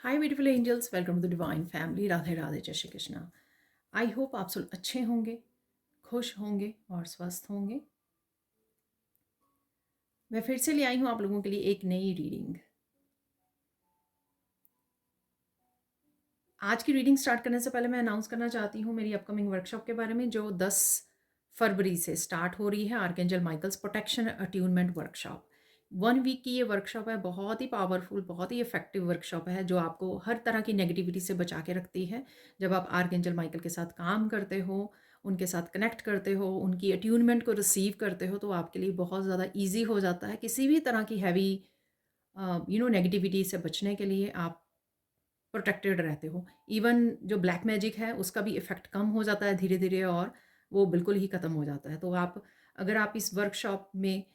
Hi beautiful angels, welcome to the divine family. Radhe Radhe, जय Shri Krishna. I hope आप सब अच्छे होंगे, खुश होंगे और स्वस्थ होंगे। मैं फिर से ले आई हूँ आप लोगों के लिए एक नई रीडिंग। आज की रीडिंग स्टार्ट करने से पहले मैं अनाउंस करना चाहती हूँ मेरी अपकमिंग वर्कशॉप के बारे में, जो 10 फरवरी से स्टार्ट हो रही है। Archangel Michael's protection attunement workshop 1 week की ये वर्कशॉप है। बहुत ही पावरफुल, बहुत ही इफेक्टिव वर्कशॉप है, जो आपको हर तरह की नेगेटिविटी से बचा के रखती है। जब आप आर्कएंजल माइकल के साथ काम करते हो, उनके साथ कनेक्ट करते हो, उनकी अट्यूनमेंट को रिसीव करते हो, तो आपके लिए बहुत ज़्यादा ईजी हो जाता है किसी भी तरह की हैवी नेगेटिविटी से बचने के लिए। आप प्रोटेक्टेड रहते हो। इवन जो ब्लैक मैजिक है उसका भी इफ़ेक्ट कम हो जाता है धीरे धीरे, और वो बिल्कुल ही ख़त्म हो जाता है। तो अगर आप इस वर्कशॉप में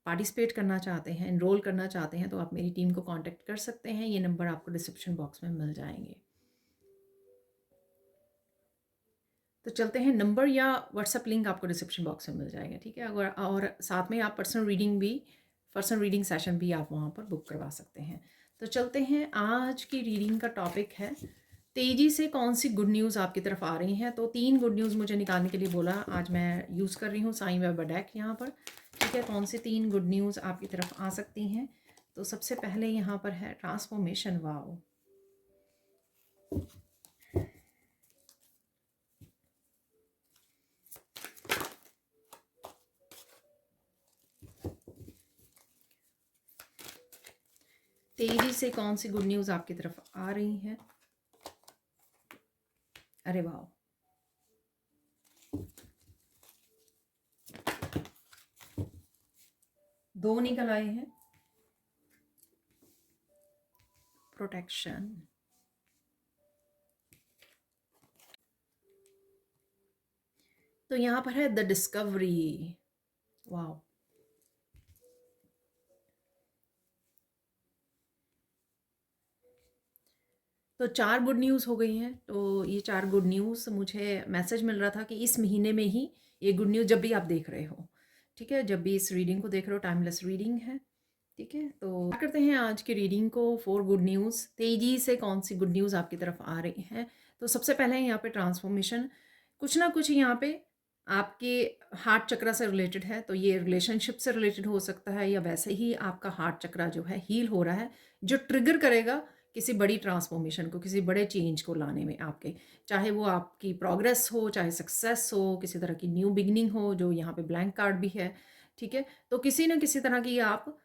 पार्टिसिपेट करना चाहते हैं, एनरोल करना चाहते हैं, तो आप मेरी टीम को कांटेक्ट कर सकते हैं। ये नंबर आपको डिस्क्रिप्शन बॉक्स में मिल जाएंगे। तो चलते हैं, नंबर या व्हाट्सएप लिंक आपको डिस्क्रिप्शन बॉक्स में मिल जाएगा, ठीक है। अगर और साथ में आप पर्सनल रीडिंग सेशन भी आप वहाँ पर बुक करवा सकते हैं। तो चलते हैं, आज की रीडिंग का टॉपिक है तेज़ी से कौन सी गुड न्यूज़ आपकी तरफ आ रही हैं। तो 3 गुड न्यूज़ मुझे निकालने के लिए बोला। आज मैं यूज़ कर रही हूँ साइन वेब डेक यहाँ पर, ठीक है। कौन सी 3 गुड न्यूज़ आपकी तरफ आ सकती हैं। तो सबसे पहले यहाँ पर है ट्रांसफॉर्मेशन। वाओ, तेज़ी से कौन सी गुड न्यूज़ आपकी तरफ आ रही है। अरे वाह, 2 निकल आए हैं। प्रोटेक्शन, तो यहाँ पर है द डिस्कवरी। वाओ, तो 4 गुड न्यूज़ हो गई हैं। तो ये 4 गुड न्यूज़, मुझे मैसेज मिल रहा था कि इस महीने में ही ये गुड न्यूज़, जब भी आप देख रहे हो, ठीक है, जब भी इस रीडिंग को देख रहे हो, टाइमलेस रीडिंग है, ठीक है। तो क्या करते हैं आज की रीडिंग को। 4 गुड न्यूज़, तेज़ी से कौन सी गुड न्यूज़ आपकी तरफ आ रही है। तो सबसे पहले यहाँ पे ट्रांसफॉर्मेशन, कुछ ना कुछ यहाँ पे आपके हार्ट चक्रा से रिलेटेड है। तो ये रिलेशनशिप से रिलेटेड हो सकता है, या वैसे ही आपका हार्ट चक्रा जो है हील हो रहा है, जो ट्रिगर करेगा किसी बड़ी ट्रांसफॉर्मेशन को, किसी बड़े चेंज को लाने में आपके। चाहे वो आपकी प्रोग्रेस हो, चाहे सक्सेस हो, किसी तरह की न्यू बिगनिंग हो, जो यहाँ पे ब्लैंक कार्ड भी है, ठीक है। तो किसी न किसी तरह की आप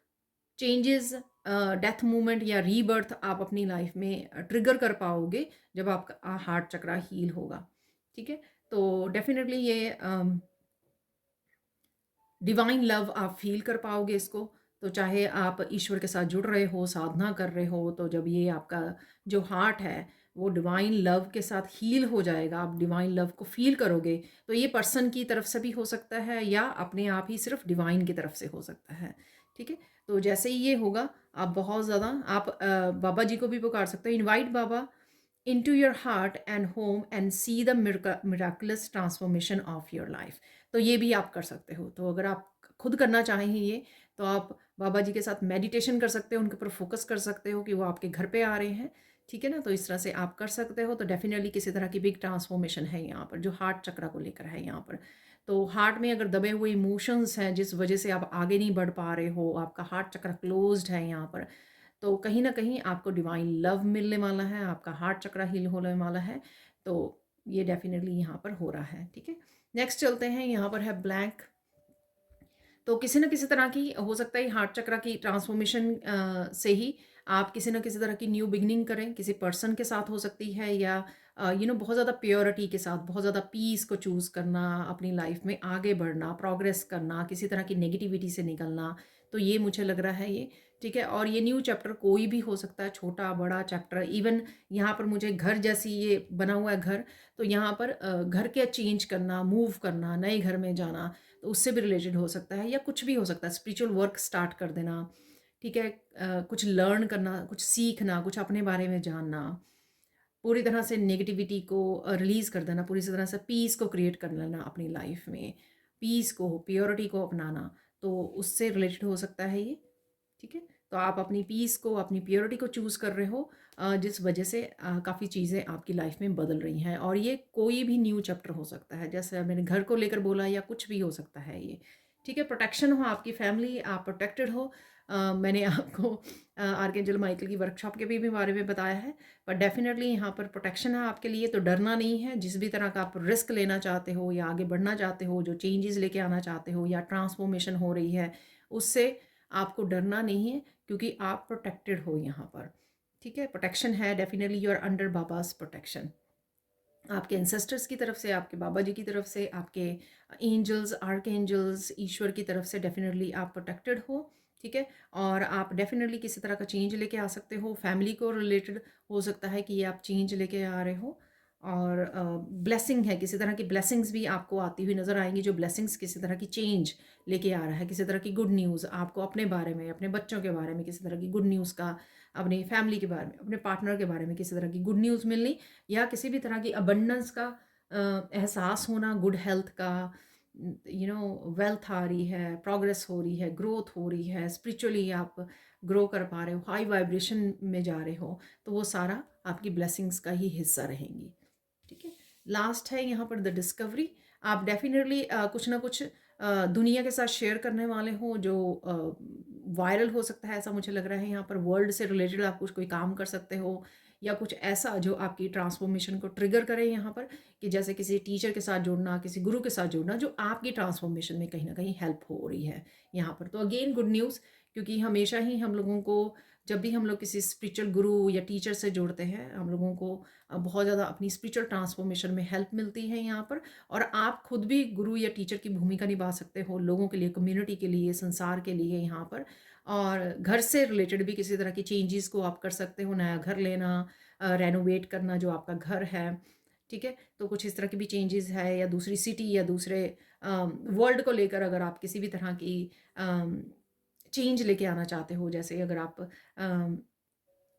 चेंजेस, डेथ मूवमेंट या रीबर्थ आप अपनी लाइफ में ट्रिगर कर पाओगे जब आपका हार्ट चक्रा हील होगा, ठीक है। तो डेफिनेटली ये डिवाइन लव आप फील कर पाओगे इसको। तो चाहे आप ईश्वर के साथ जुड़ रहे हो, साधना कर रहे हो, तो जब ये आपका जो हार्ट है वो डिवाइन लव के साथ हील हो जाएगा, आप डिवाइन लव को फील करोगे। तो ये पर्सन की तरफ से भी हो सकता है, या अपने आप ही सिर्फ डिवाइन की तरफ से हो सकता है, ठीक है। तो जैसे ही ये होगा, आप बहुत ज़्यादा आप बाबा जी को भी पुकार सकते हो। Invite Baba into your heart and home and see the miraculous transformation of your life। तो ये भी आप कर सकते हो। तो अगर आप खुद करना चाहें ये, तो आप बाबा जी के साथ मेडिटेशन कर सकते हो, उनके ऊपर फोकस कर सकते हो कि वो आपके घर पे आ रहे हैं, ठीक है ना। तो इस तरह से आप कर सकते हो। तो डेफिनेटली किसी तरह की बिग ट्रांसफॉर्मेशन है यहाँ पर, जो हार्ट चक्रा को लेकर है यहाँ पर। तो हार्ट में अगर दबे हुए इमोशंस हैं, जिस वजह से आप आगे नहीं बढ़ पा रहे हो, आपका हार्ट चक्रा क्लोज्ड है यहाँ पर, तो कहीं ना कहीं आपको डिवाइन लव मिलने वाला है, आपका हार्ट चक्रा हील होने वाला है। तो ये डेफिनेटली यहाँ पर हो रहा है, ठीक है। नेक्स्ट चलते हैं, यहाँ पर है ब्लैंक। तो किसी न किसी तरह की हो सकता है हार्ट चक्रा की ट्रांसफॉर्मेशन से ही आप किसी न किसी तरह की न्यू बिगनिंग करें। किसी पर्सन के साथ हो सकती है, या बहुत ज़्यादा प्योरिटी के साथ, बहुत ज़्यादा पीस को चूज़ करना, अपनी लाइफ में आगे बढ़ना, प्रोग्रेस करना, किसी तरह की नेगेटिविटी से निकलना। तो ये मुझे लग रहा है ये, ठीक है। और ये न्यू चैप्टर कोई भी हो सकता है, छोटा बड़ा चैप्टर। इवन यहाँ पर मुझे घर जैसी ये बना हुआ है घर, तो यहाँ पर घर के चेंज करना, मूव करना, नए घर में जाना, तो उससे भी रिलेटेड हो सकता है, या कुछ भी हो सकता है। स्पिरिचुअल वर्क स्टार्ट कर देना, ठीक है। कुछ लर्न करना, कुछ सीखना, कुछ अपने बारे में जानना, पूरी तरह से नेगेटिविटी को रिलीज़ कर देना, पूरी तरह से पीस को क्रिएट कर लेना अपनी लाइफ में, पीस को, प्योरिटी को अपनाना। तो उससे रिलेटेड हो सकता है ये, ठीक है। तो आप अपनी पीस को, अपनी प्योरिटी को चूज़ कर रहे हो, जिस वजह से काफ़ी चीज़ें आपकी लाइफ में बदल रही हैं। और ये कोई भी न्यू चैप्टर हो सकता है, जैसे मैंने घर को लेकर बोला, या कुछ भी हो सकता है ये। ठीक है, प्रोटेक्शन हो, आपकी फैमिली, आप प्रोटेक्टेड हो। मैंने आपको आर्कएंजल माइकल की वर्कशॉप के भी बारे में बताया है, पर डेफिनेटली यहाँ पर प्रोटेक्शन है आपके लिए, तो डरना नहीं है। जिस भी तरह का आप रिस्क लेना चाहते हो या आगे बढ़ना चाहते हो, जो चेंजेस लेके आना चाहते हो या ट्रांसफॉर्मेशन हो रही है, उससे आपको डरना नहीं है, क्योंकि आप प्रोटेक्टेड हो यहाँ पर। ठीक है, प्रोटेक्शन है, डेफिनेटली यू आर अंडर बाबास प्रोटेक्शन। आपके एंसेस्टर्स की तरफ से, आपके बाबा जी की तरफ से, आपके एंजल्स, आर्क एंजल्स, ईश्वर की तरफ से डेफिनेटली आप प्रोटेक्टेड हो। ठीक है, और आप डेफिनेटली किसी तरह का चेंज लेके आ सकते हो। फैमिली को रिलेटेड हो सकता है कि ये आप चेंज लेके आ रहे हो, और ब्लेसिंग है, किसी तरह की ब्लेसिंग्स भी आपको आती हुई नज़र आएंगी, जो ब्लेसिंग्स किसी तरह की चेंज लेके आ रहा है, किसी तरह की गुड न्यूज़ आपको अपने बारे में, अपने बच्चों के बारे में, किसी तरह की गुड न्यूज़ का, अपनी फैमिली के बारे में, अपने पार्टनर के बारे में किसी तरह की गुड न्यूज़ मिलनी, या किसी भी तरह की अबंडेंस का एहसास होना, गुड हेल्थ का, वेल्थ आ रही है, प्रोग्रेस हो रही है, ग्रोथ हो रही है, स्पिरिचुअली आप ग्रो कर पा रहे हो, हाई वाइब्रेशन में जा रहे हो, तो वो सारा आपकी ब्लेसिंग्स का ही हिस्सा रहेंगी। ठीक है, लास्ट है यहाँ पर द डिस्कवरी। आप डेफिनेटली कुछ ना कुछ दुनिया के साथ शेयर करने वाले हो, जो वायरल हो सकता है, ऐसा मुझे लग रहा है। यहाँ पर वर्ल्ड से रिलेटेड आप कुछ कोई काम कर सकते हो, या कुछ ऐसा जो आपकी ट्रांसफॉर्मेशन को ट्रिगर करे यहाँ पर, कि जैसे किसी टीचर के साथ जुड़ना, किसी गुरु के साथ जुड़ना, जो आपकी ट्रांसफॉर्मेशन में कहीं ना कहीं हेल्प हो रही है यहाँ पर। तो अगेन गुड न्यूज़, क्योंकि हमेशा ही हम लोगों को, जब भी हम लोग किसी स्पिरिचुअल गुरु या टीचर से जुड़ते हैं, हम लोगों को बहुत ज़्यादा अपनी स्पिरिचुअल ट्रांसफॉर्मेशन में हेल्प मिलती है यहाँ पर। और आप खुद भी गुरु या टीचर की भूमिका निभा सकते हो, लोगों के लिए, कम्युनिटी के लिए, संसार के लिए यहाँ पर। और घर से रिलेटेड भी किसी तरह की चेंजेस को आप कर सकते हो, नया घर लेना, रेनोवेट करना जो आपका घर है। ठीक है, तो कुछ इस तरह की भी चेंजेस है, या दूसरी सिटी या दूसरे वर्ल्ड को लेकर अगर आप किसी भी तरह की चेंज लेके आना चाहते हो, जैसे अगर आप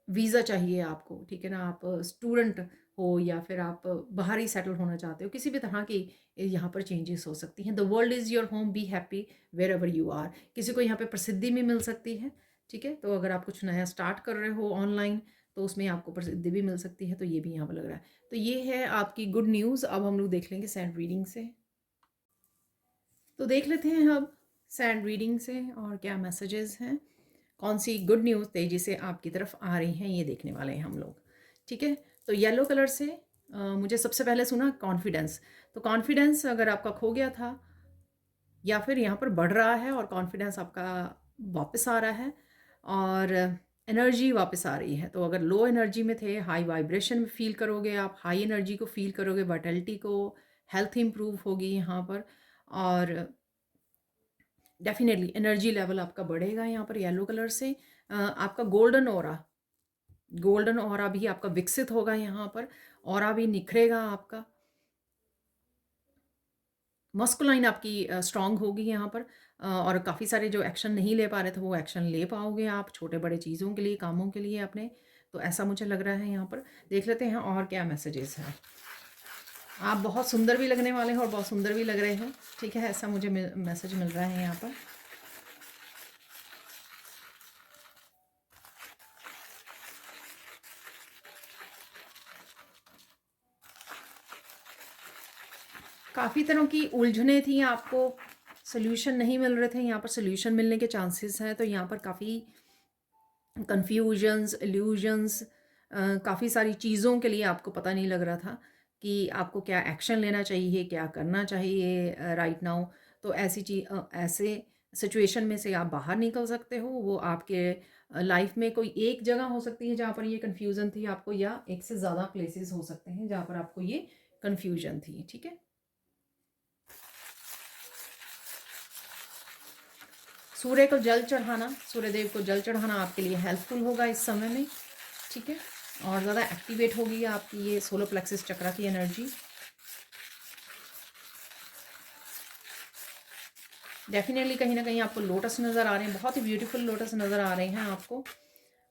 वीज़ा चाहिए आपको, ठीक है ना, आप स्टूडेंट हो, या फिर आप बाहर ही सेटल होना चाहते हो, किसी भी तरह की यहाँ पर चेंजेस हो सकती हैं। The world is your home, be happy wherever you are. किसी को यहाँ पे प्रसिद्धि भी मिल सकती है। ठीक है, तो अगर आप कुछ नया स्टार्ट कर रहे हो ऑनलाइन, तो उसमें आपको प्रसिद्धि भी मिल सकती है, तो ये भी यहाँ पर लग रहा है। तो ये है आपकी गुड न्यूज़। अब हम लोग देख लेंगे सैंड रीडिंग से। तो देख लेते हैं अब सैंड रीडिंग से और क्या मैसेजेस हैं, कौन सी गुड न्यूज़ तेज़ी से आपकी तरफ आ रही हैं, ये देखने वाले हैं हम लोग। ठीक है, तो येलो कलर से मुझे सबसे पहले सुना कॉन्फिडेंस। तो कॉन्फिडेंस अगर आपका खो गया था, या फिर यहाँ पर बढ़ रहा है, और कॉन्फिडेंस आपका वापस आ रहा है, और एनर्जी वापस आ रही है। तो अगर लो एनर्जी में थे, हाई वाइब्रेशन में फील करोगे, आप हाई एनर्जी को फील करोगे, वाइटलिटी को, हेल्थ इंप्रूव होगी यहाँ पर, और डेफिनेटली एनर्जी लेवल आपका बढ़ेगा यहाँ पर येलो कलर से। आपका गोल्डन ऑरा भी आपका विकसित होगा यहाँ पर, ऑरा भी निखरेगा आपका, मस्कुलाइन आपकी स्ट्रांग होगी यहाँ पर। और काफ़ी सारे जो एक्शन नहीं ले पा रहे थे, वो एक्शन ले पाओगे आप, छोटे बड़े चीज़ों के लिए, कामों के लिए अपने। तो ऐसा मुझे लग रहा है यहाँ पर। देख लेते हैं और क्या मैसेजेस हैं। आप बहुत सुंदर भी लगने वाले हो और बहुत सुंदर भी लग रहे हो। ठीक है, ऐसा मुझे मैसेज मिल रहा है यहाँ पर। काफ़ी तरह की उलझने थी, आपको सोल्यूशन नहीं मिल रहे थे, यहाँ पर सोल्यूशन मिलने के चांसेस हैं। तो यहाँ पर काफ़ी कन्फ्यूजन्स, इल्यूजन्स, काफ़ी सारी चीज़ों के लिए आपको पता नहीं लग रहा था कि आपको क्या एक्शन लेना चाहिए, क्या करना चाहिए राइट नाउ। तो ऐसे सिचुएशन में से आप बाहर निकल सकते हो। वो आपके लाइफ में कोई एक जगह हो सकती है जहाँ पर ये कन्फ्यूज़न थी आपको, या एक से ज़्यादा प्लेसेस हो सकते हैं जहाँ पर आपको ये कन्फ्यूजन थी। ठीक है, सूर्य को जल चढ़ाना, सूर्यदेव को जल चढ़ाना आपके लिए हेल्पफुल होगा इस समय में। ठीक है, और ज़्यादा एक्टिवेट होगी आपकी ये सोलर प्लेक्सिस चक्रा की एनर्जी। डेफिनेटली कहीं ना कहीं आपको लोटस नज़र आ रहे हैं, बहुत ही ब्यूटीफुल लोटस नज़र आ रहे हैं आपको।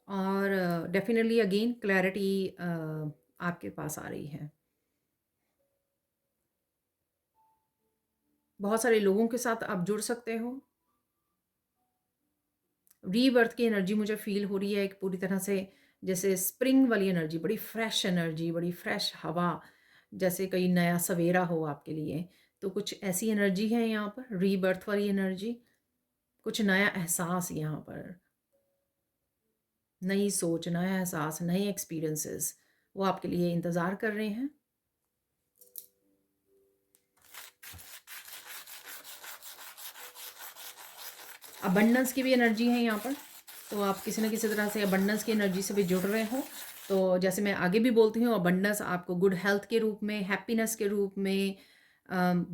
और डेफिनेटली अगेन क्लैरिटी आपके पास आ रही है। बहुत सारे लोगों के साथ आप जुड़ सकते हो, रीबर्थ की एनर्जी मुझे फ़ील हो रही है एक पूरी तरह से, जैसे स्प्रिंग वाली एनर्जी, बड़ी फ्रेश एनर्जी, बड़ी फ्रेश हवा, जैसे कोई नया सवेरा हो आपके लिए। तो कुछ ऐसी एनर्जी है यहाँ पर, रीबर्थ वाली एनर्जी, कुछ नया एहसास यहाँ पर, नई सोच, नया एहसास, नए एक्सपीरियंसेस वो आपके लिए इंतज़ार कर रहे हैं। अबंडेंस की भी एनर्जी है यहाँ पर, तो आप किसी न किसी तरह से अबंडेंस की एनर्जी से भी जुड़ रहे हो। तो जैसे मैं आगे भी बोलती हूँ, अबंडेंस आपको गुड हेल्थ के रूप में, हैप्पीनेस के रूप में,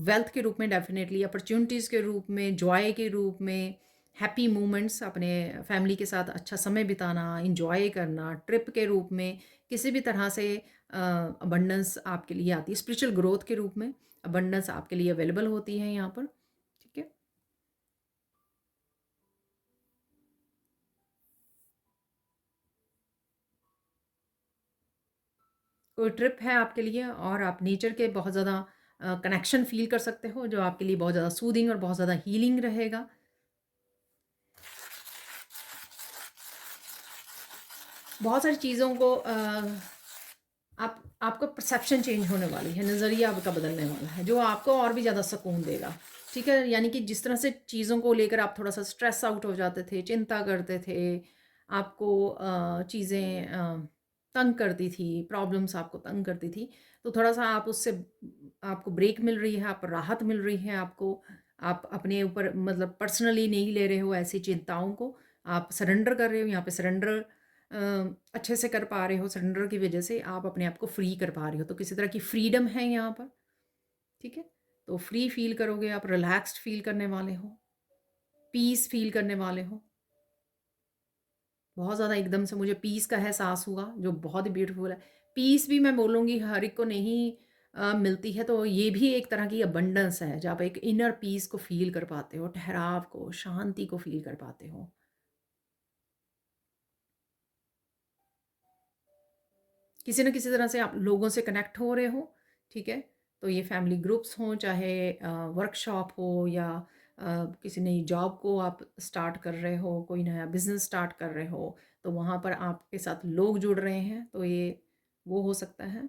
वेल्थ के रूप में, डेफिनेटली अपॉर्चुनिटीज़ के रूप में, जॉय के रूप में, हैप्पी मोमेंट्स, अपने फैमिली के साथ अच्छा समय बिताना, इंजॉय करना, ट्रिप के रूप में, किसी भी तरह से अबंडेंस आपके लिए आती है। स्पिरिचुअल ग्रोथ के रूप में अबंडेंस आपके लिए अवेलेबल होती है यहाँ पर। ठीक है। कोई ट्रिप है आपके लिए और आप नेचर के बहुत ज़्यादा कनेक्शन फ़ील कर सकते हो, जो आपके लिए बहुत ज़्यादा सूदिंग और बहुत ज़्यादा हीलिंग रहेगा। बहुत सारी चीज़ों को आप आपका परसेप्शन चेंज होने वाली है, नज़रिया आपका बदलने वाला है, जो आपको और भी ज़्यादा सुकून देगा। ठीक है? यानी कि जिस तरह से चीज़ों को लेकर आप थोड़ा-सा स्ट्रेस आउट हो जाते थे, चिंता करते थे, आपको चीज़ें तंग करती थी, प्रॉब्लम्स आपको तंग करती थी, तो थोड़ा-सा आप उससे आपको ब्रेक मिल रही है, आप राहत मिल रही है आपको। आप अपने ऊपर मतलब पर्सनली नहीं ले रहे हो ऐसी चिंताओं को, आप सरेंडर कर रहे हो। यहाँ पे सरेंडर अ, अच्छे से कर पा रहे हो, सरेंडर की वजह से आप अपने आप को फ्री कर पा रहे हो, तो किसी तरह की फ्रीडम है यहाँ पर। ठीक है, तो फ्री फील करोगे आप, रिलैक्स्ड फील करने वाले हो, पीस फील करने वाले हो। बहुत ज़्यादा एकदम से मुझे पीस का एहसास हुआ, जो बहुत ही ब्यूटीफुल है। पीस भी मैं बोलूँगी हर एक को नहीं मिलती है, तो ये भी एक तरह की अबंडेंस है, जब आप एक इनर पीस को फील कर पाते हो, ठहराव को, शांति को फील कर पाते हो। किसी न किसी तरह से आप लोगों से कनेक्ट हो रहे हो। ठीक है, तो ये फैमिली ग्रुप्स हों, चाहे वर्कशॉप हो, या किसी नई जॉब को आप स्टार्ट कर रहे हो, कोई नया बिजनेस स्टार्ट कर रहे हो, तो वहाँ पर आपके साथ लोग जुड़ रहे हैं, तो ये वो हो सकता है।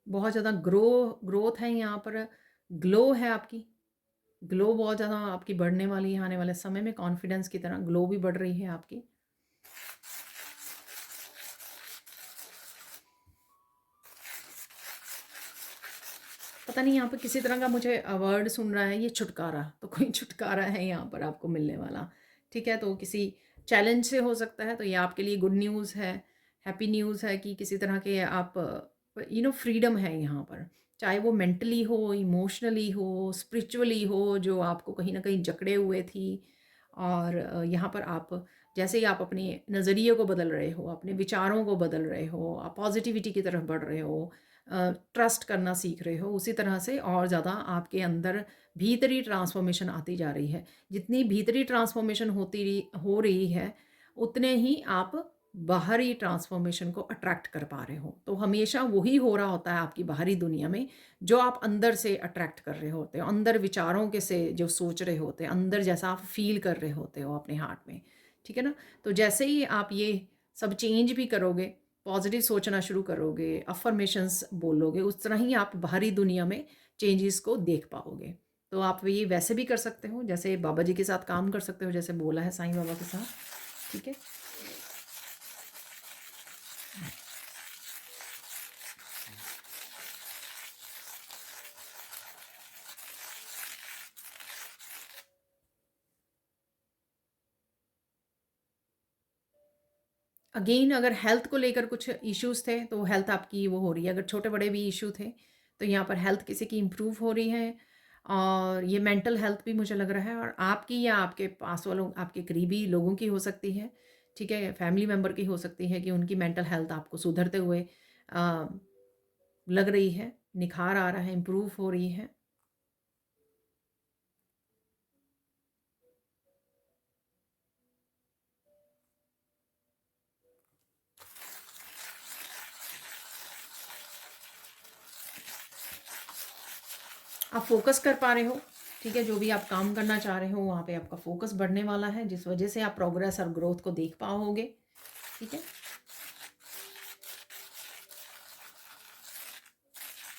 बहुत ज़्यादा ग्रोथ है यहाँ पर, ग्लो है आपकी, ग्लो बहुत ज़्यादा आपकी बढ़ने वाली है आने वाले समय में, कॉन्फिडेंस की तरह ग्लो भी बढ़ रही है आपकी। पता नहीं यहाँ पे किसी तरह का मुझे वर्ड सुन रहा है, ये छुटकारा, तो कोई छुटकारा है यहाँ पर आपको मिलने वाला। ठीक है, तो किसी चैलेंज से हो सकता है, तो ये आपके लिए गुड न्यूज़ है, हैप्पी न्यूज़ है कि किसी तरह के आप फ्रीडम है यहाँ पर, चाहे वो मेंटली हो, इमोशनली हो, स्पिरिचुअली हो, जो आपको कहीं ना कहीं जकड़े हुए थी। और यहाँ पर आप जैसे ही आप अपने नज़रिए को बदल रहे हो, अपने विचारों को बदल रहे हो, आप पॉजिटिविटी की तरफ बढ़ रहे हो, ट्रस्ट करना सीख रहे हो, उसी तरह से और ज़्यादा आपके अंदर भीतरी ट्रांसफॉर्मेशन आती जा रही है। जितनी भीतरी ट्रांसफॉर्मेशन हो रही है, उतने ही आप बाहरी ट्रांसफॉर्मेशन को अट्रैक्ट कर पा रहे हो। तो हमेशा वही हो रहा होता है आपकी बाहरी दुनिया में, जो आप अंदर से अट्रैक्ट कर रहे होते हो, अंदर विचारों के से जो सोच रहे होते हैं, अंदर जैसा आप फील कर रहे होते हो अपने हार्ट में। ठीक है ना? तो जैसे ही आप ये सब चेंज भी करोगे, पॉजिटिव सोचना शुरू करोगे, अफ़र्मेशंस बोलोगे, उस तरह ही आप बाहरी दुनिया में चेंजेस को देख पाओगे। तो आप ये वैसे भी कर सकते हो, जैसे बाबा जी के साथ काम कर सकते हो, जैसे बोला है साईं बाबा के साथ। ठीक है? अगेन अगर हेल्थ को लेकर कुछ इश्यूज़ थे, तो हेल्थ आपकी वो हो रही है। अगर छोटे-बड़े भी इश्यू थे, तो यहाँ पर हेल्थ किसी की इम्प्रूव हो रही है। और ये मेंटल हेल्थ भी मुझे लग रहा है, और आपकी या आपके पास वालों, आपके करीबी लोगों की हो सकती है। ठीक है? फैमिली मेंबर की हो सकती है कि उनकी मेंटल हेल्थ आपको सुधरते हुए अ, लग रही है, निखार आ रहा है, इम्प्रूव हो रही है। आप फ़ोकस कर पा रहे हो, ठीक है, जो भी आप काम करना चाह रहे हो वहाँ पे आपका फोकस बढ़ने वाला है, जिस वजह से आप प्रोग्रेस और ग्रोथ को देख पाओगे। ठीक है,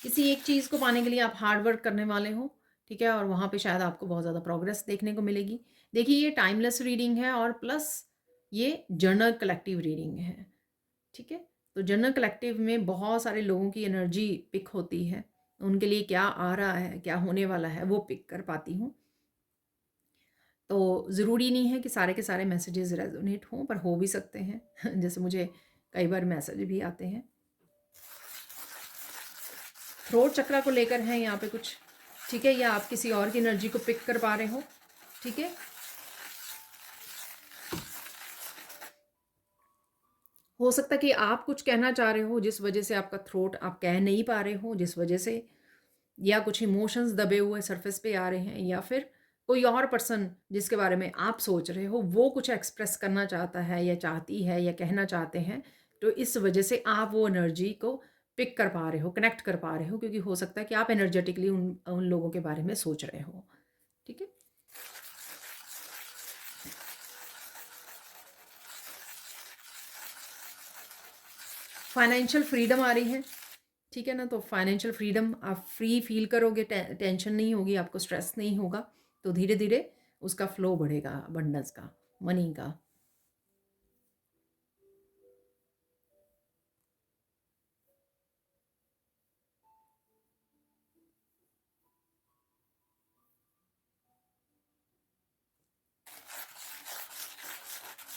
किसी एक चीज़ को पाने के लिए आप हार्ड वर्क करने वाले हो। ठीक है, और वहाँ पे शायद आपको बहुत ज़्यादा प्रोग्रेस देखने को मिलेगी। देखिए, ये टाइमलेस रीडिंग है और प्लस ये जर्नल कलेक्टिव रीडिंग है। ठीक है, तो जनरल कलेक्टिव में बहुत सारे लोगों की एनर्जी पिक होती है, उनके लिए क्या आ रहा है, क्या होने वाला है, वो पिक कर पाती हूँ। तो ज़रूरी नहीं है कि सारे के सारे मैसेजेस रेजोनेट हों, पर हो भी सकते हैं जैसे मुझे कई बार मैसेज भी आते हैं। थ्रोट चक्रा को लेकर है यहाँ पे कुछ। ठीक है, या आप किसी और की एनर्जी को पिक कर पा रहे हो। ठीक है, हो सकता है कि आप कुछ कहना चाह रहे हो, जिस वजह से आपका थ्रोट आप कह नहीं पा रहे हो, जिस वजह से, या कुछ इमोशंस दबे हुए सरफेस पे आ रहे हैं, या फिर कोई और पर्सन जिसके बारे में आप सोच रहे हो वो कुछ एक्सप्रेस करना चाहता है या चाहती है या कहना चाहते हैं, तो इस वजह से आप वो एनर्जी को पिक कर पा रहे हो, कनेक्ट कर पा रहे हो, क्योंकि हो सकता है कि आप एनर्जेटिकली उन उन लोगों के बारे में सोच रहे हो। ठीक है, फाइनेंशियल फ्रीडम आ रही है। ठीक है ना, तो फाइनेंशियल फ्रीडम, आप फ्री फील करोगे, टेंशन नहीं होगी, आपको स्ट्रेस नहीं होगा, तो धीरे धीरे उसका फ्लो बढ़ेगा, अबंडेंस का, मनी का।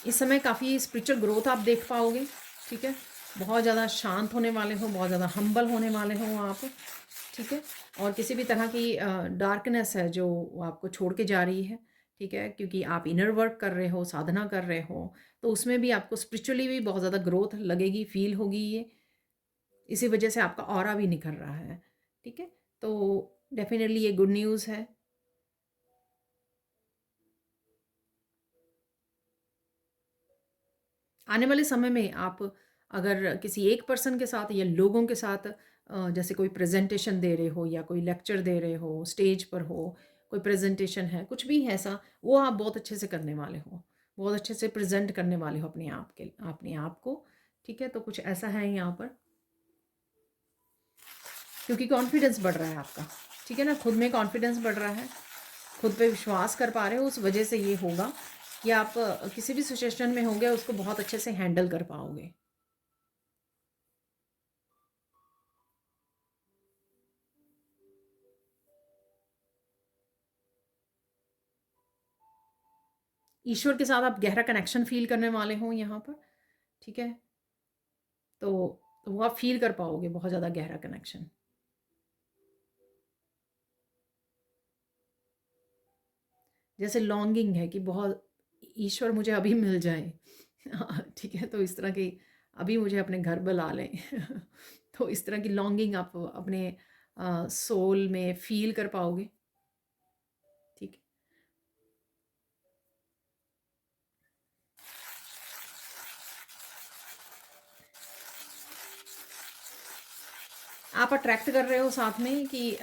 इस समय काफ़ी स्पिरिचुअल ग्रोथ आप देख पाओगे। ठीक है, बहुत ज़्यादा शांत होने वाले हो, बहुत ज़्यादा हम्बल होने वाले हो आप। ठीक है, और किसी भी तरह की डार्कनेस है जो आपको छोड़ के जा रही है। ठीक है, क्योंकि आप इनर वर्क कर रहे हो, साधना कर रहे हो, तो उसमें भी आपको स्पिरिचुअली भी बहुत ज़्यादा ग्रोथ लगेगी, फील होगी ये। इसी वजह से आपका ऑरा भी निखर रहा है। ठीक है, तो डेफिनेटली ये गुड न्यूज़ है। आने वाले समय में आप अगर किसी एक पर्सन के साथ या लोगों के साथ जैसे कोई प्रेजेंटेशन दे रहे हो या कोई लेक्चर दे रहे हो, स्टेज पर हो, कोई प्रेजेंटेशन है, कुछ भी है ऐसा, वो आप बहुत अच्छे से करने वाले हो, बहुत अच्छे से प्रेजेंट करने वाले हो अपने आप को। ठीक है, तो कुछ ऐसा है यहाँ पर, क्योंकि कॉन्फिडेंस बढ़ रहा है आपका। ठीक है ना, खुद में कॉन्फिडेंस बढ़ रहा है, खुद पे विश्वास कर पा रहे हो, उस वजह से ये होगा कि आप किसी भी सिचुएशन में होंगे उसको बहुत अच्छे से हैंडल कर पाओगे। ईश्वर के साथ आप गहरा कनेक्शन फील करने वाले हो यहाँ पर। ठीक है, तो वो आप फील कर पाओगे, बहुत ज़्यादा गहरा कनेक्शन। जैसे लॉन्गिंग है कि बहुत ईश्वर मुझे अभी मिल जाए। ठीक है, तो इस तरह की, अभी मुझे अपने घर बुला लें। तो इस तरह की लॉन्गिंग आप अपने सोल में फील कर पाओगे। ठीक है, आप अट्रैक्ट कर रहे हो साथ में कि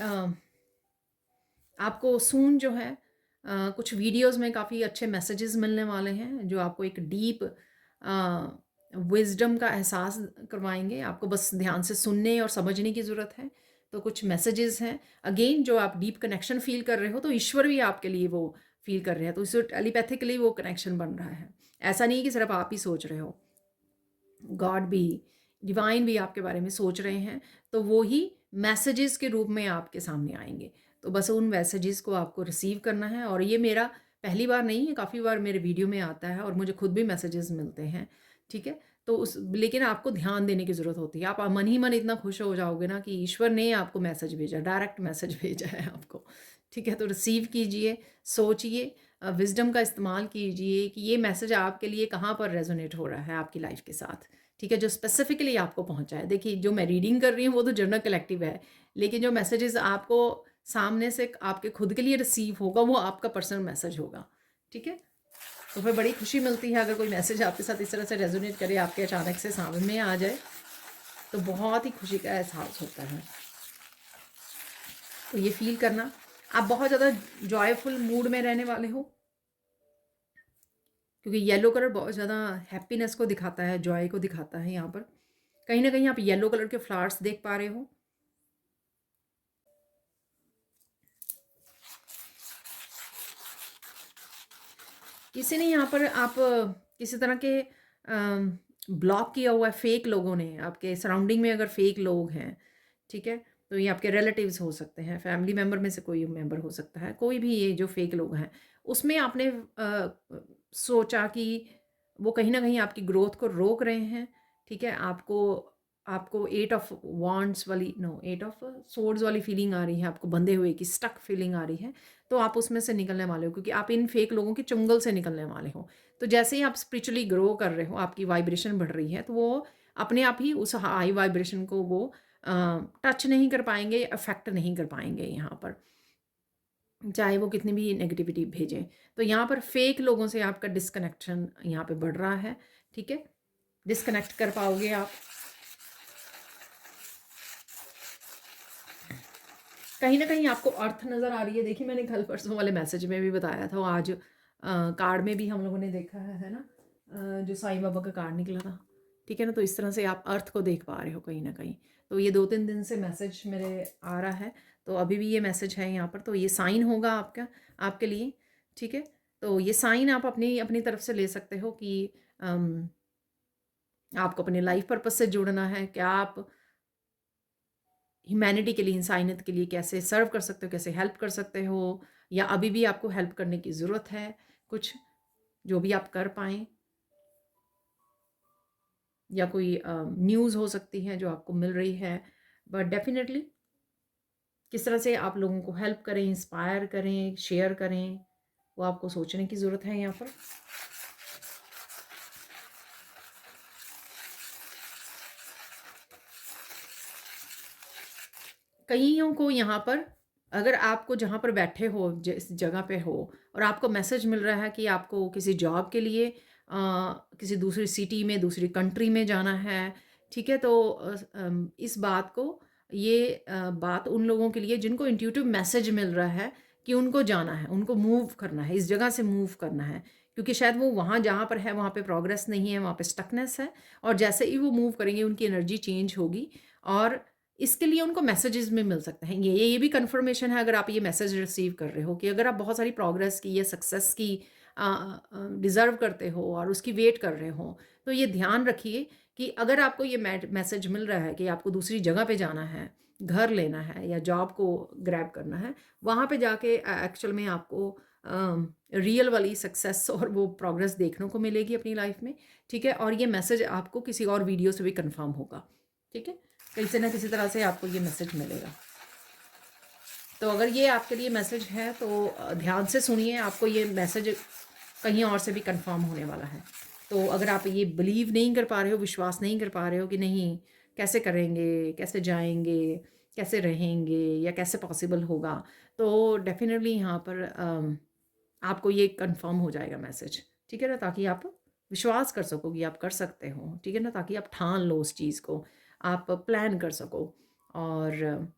आपको सून जो है कुछ वीडियोस में काफ़ी अच्छे मैसेजेस मिलने वाले हैं जो आपको एक डीप विजडम का एहसास करवाएंगे। आपको बस ध्यान से सुनने और समझने की ज़रूरत है। तो कुछ मैसेजेस हैं अगेन, जो आप डीप कनेक्शन फील कर रहे हो, तो ईश्वर भी आपके लिए वो फील कर रहे हैं, तो इससे टेलीपैथिकली वो कनेक्शन बन रहा है। ऐसा नहीं कि सिर्फ आप ही सोच रहे हो, गॉड भी, डिवाइन भी आपके बारे में सोच रहे हैं, तो वो ही मैसेजेस के रूप में आपके सामने आएंगे। तो बस उन मैसेजेस को आपको रिसीव करना है। और ये मेरा पहली बार नहीं है, काफ़ी बार मेरे वीडियो में आता है और मुझे खुद भी मैसेजेस मिलते हैं। ठीक है, तो उस, लेकिन आपको ध्यान देने की ज़रूरत होती है। आप मन ही मन इतना खुश हो जाओगे ना कि ईश्वर ने आपको मैसेज भेजा, डायरेक्ट मैसेज भेजा है आपको। ठीक है, तो रिसीव कीजिए, सोचिए, विजडम का इस्तेमाल कीजिए कि ये मैसेज आपके लिए कहाँ पर रेजोनेट हो रहा है आपकी लाइफ के साथ। ठीक है, जो स्पेसिफिकली आपको पहुंचा है। देखिए, जो मैं रीडिंग कर रही हूँ वो तो जर्नल कलेक्टिव है, लेकिन जो मैसेजेस आपको सामने से आपके खुद के लिए रिसीव होगा वो आपका पर्सनल मैसेज होगा। ठीक है, तो फिर बड़ी खुशी मिलती है अगर कोई मैसेज आपके साथ इस तरह से रेजोनेट करे, आपके अचानक से सामने आ जाए, तो बहुत ही खुशी का एहसास होता है। तो ये फील करना, आप बहुत ज़्यादा जॉयफुल मूड में रहने वाले हो, क्योंकि येलो कलर बहुत ज़्यादा हैप्पीनेस को दिखाता है, जॉय को दिखाता है। यहाँ पर कहीं ना कहीं आप येलो कलर के फ्लावर्स देख पा रहे हो। किसी ने यहाँ पर आप किसी तरह के ब्लॉक किया हुआ है, फेक लोगों ने आपके सराउंडिंग में, अगर फेक लोग हैं, ठीक है, तो ये आपके रिलेटिव्स हो सकते हैं, फैमिली मेम्बर में से कोई मेंबर हो सकता है, कोई भी ये जो फेक लोग हैं, उसमें आपने सोचा कि वो कहीं ना कहीं आपकी ग्रोथ को रोक रहे हैं, ठीक है। आपको आपको एट ऑफ वॉन्ड्स वाली, नो, एट ऑफ सोर्ड्स वाली फीलिंग आ रही है, आपको बंधे हुए की स्टक फीलिंग आ रही है। तो आप उसमें से निकलने वाले हो, क्योंकि आप इन फेक लोगों के चुंगल से निकलने वाले हो। तो जैसे ही आप स्पिरिचुअली ग्रो कर रहे हो, आपकी वाइब्रेशन बढ़ रही है, तो वो अपने आप ही उस हाई वाइब्रेशन को वो टच नहीं कर पाएंगे, अफेक्ट नहीं कर पाएंगे यहाँ पर, चाहे वो कितनी भी नेगेटिविटी भेजें। तो यहाँ पर फेक लोगों से आपका डिस्कनेक्शन यहाँ पे बढ़ रहा है, ठीक है। डिस्कनेक्ट कर पाओगे आप। कहीं ना कहीं आपको अर्थ नज़र आ रही है। देखिए, मैंने कल परसों वाले मैसेज में भी बताया था, आज कार्ड में भी हम लोगों ने देखा है ना, जो साईं बाबा का कार्ड निकला था, ठीक है ना। तो इस तरह से आप अर्थ को देख पा रहे हो कहीं ना कहीं। तो ये 2-3 दिन से मैसेज मेरे आ रहा है, तो अभी भी ये मैसेज है यहाँ पर, तो ये साइन होगा आपका, आपके लिए, ठीक है। तो ये साइन आप अपनी अपनी तरफ से ले सकते हो कि आपको अपने लाइफ पर्पस से जुड़ना है, क्या आप ह्यूमैनिटी के लिए, इंसानियत के लिए कैसे सर्व कर सकते हो, कैसे हेल्प कर सकते हो, या अभी भी आपको हेल्प करने की ज़रूरत है, कुछ जो भी आप कर पाएँ, या कोई न्यूज़ हो सकती है जो आपको मिल रही है। बट डेफिनेटली किस तरह से आप लोगों को हेल्प करें, इंस्पायर करें, शेयर करें, वो आपको सोचने की ज़रूरत है यहाँ पर। कईयों को यहाँ पर, अगर आपको जहाँ पर बैठे हो, जिस जगह पे हो, और आपको मैसेज मिल रहा है कि आपको किसी जॉब के लिए किसी दूसरी सिटी में, दूसरी कंट्री में जाना है, ठीक है। तो इस बात को, ये बात उन लोगों के लिए जिनको इंट्यूटिव मैसेज मिल रहा है कि उनको जाना है, उनको मूव करना है, इस जगह से मूव करना है, क्योंकि शायद वो वहाँ जहाँ पर है वहाँ पे प्रोग्रेस नहीं है, वहाँ पे स्टकनेस है, और जैसे ही वो मूव करेंगे उनकी एनर्जी चेंज होगी, और इसके लिए उनको मैसेजेस में मिल सकते हैं। ये भी कंफर्मेशन है, अगर आप ये मैसेज रिसीव कर रहे हो कि अगर आप बहुत सारी प्रोग्रेस की या सक्सेस की डिज़र्व करते हो और उसकी वेट कर रहे हो, तो ये ध्यान रखिए कि अगर आपको ये मैसेज मिल रहा है कि आपको दूसरी जगह पे जाना है, घर लेना है, या जॉब को ग्रैब करना है, वहाँ पे जाके एक्चुअल में आपको रियल वाली सक्सेस और वो प्रोग्रेस देखने को मिलेगी अपनी लाइफ में, ठीक है। और ये मैसेज आपको किसी और वीडियो से भी कंफर्म होगा, ठीक है। किसी ना किसी तरह से आपको ये मैसेज मिलेगा। तो अगर ये आपके लिए मैसेज है तो ध्यान से सुनिए, आपको ये मैसेज कहीं और से भी कंफर्म होने वाला है। तो अगर आप ये बिलीव नहीं कर पा रहे हो, विश्वास नहीं कर पा रहे हो कि नहीं, कैसे करेंगे, कैसे जाएंगे, कैसे रहेंगे, या कैसे पॉसिबल होगा, तो डेफिनेटली यहाँ पर आपको ये कंफर्म हो जाएगा मैसेज, ठीक है ना, ताकि आप विश्वास कर सको कि आप कर सकते हो, ठीक है ना, ताकि आप ठान लो उस चीज़ को, आप प्लान कर सको, और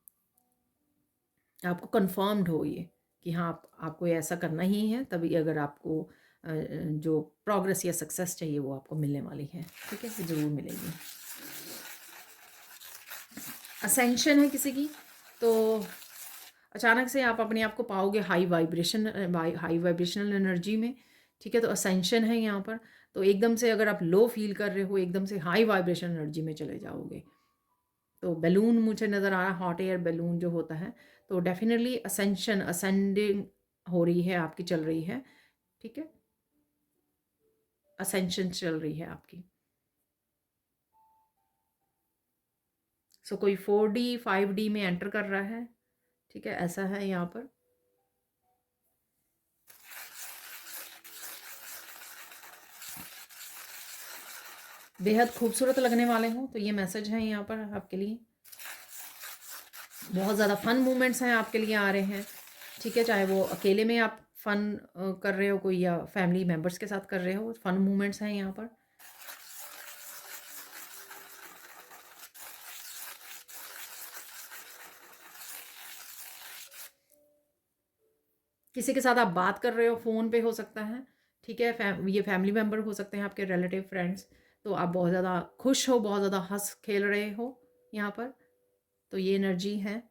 आपको कंफर्म्ड हो ये कि हाँ, आपको ये ऐसा करना ही है, तभी अगर आपको जो प्रोग्रेस या सक्सेस चाहिए वो आपको मिलने वाली है, ठीक है, ज़रूर मिलेगी। असेंशन है किसी की, तो अचानक से आप अपने आप को पाओगे हाई वाइब्रेशनल एनर्जी में, ठीक है। तो असेंशन है यहाँ पर, तो एकदम से अगर आप लो फील कर रहे हो, एकदम से हाई वाइब्रेशन एनर्जी में चले जाओगे। तो बैलून मुझे नज़र आ रहा है, हॉट एयर बैलून जो होता है, तो डेफिनेटली असेंशन, असेंडिंग हो रही है आपकी, चल रही है, ठीक है, असेंशन चल रही है आपकी। सो कोई 4D 5D में एंटर कर रहा है, ठीक है, ऐसा है यहाँ पर। बेहद खूबसूरत लगने वाले हो, तो ये मैसेज है यहाँ पर आपके लिए। बहुत ज़्यादा फन मोमेंट्स हैं आपके लिए आ रहे हैं, ठीक है, चाहे वो अकेले में आप फन कर रहे हो कोई, या फैमिली मेम्बर्स के साथ कर रहे हो, फन मोमेंट्स हैं यहाँ पर। किसी के साथ आप बात कर रहे हो, फ़ोन पे हो सकता है, ठीक है, ये फैमिली मेम्बर हो सकते हैं, आपके रिलेटिव, फ्रेंड्स। तो आप बहुत ज़्यादा खुश हो, बहुत ज़्यादा हंस खेल रहे हो यहाँ पर, तो ये एनर्जी है।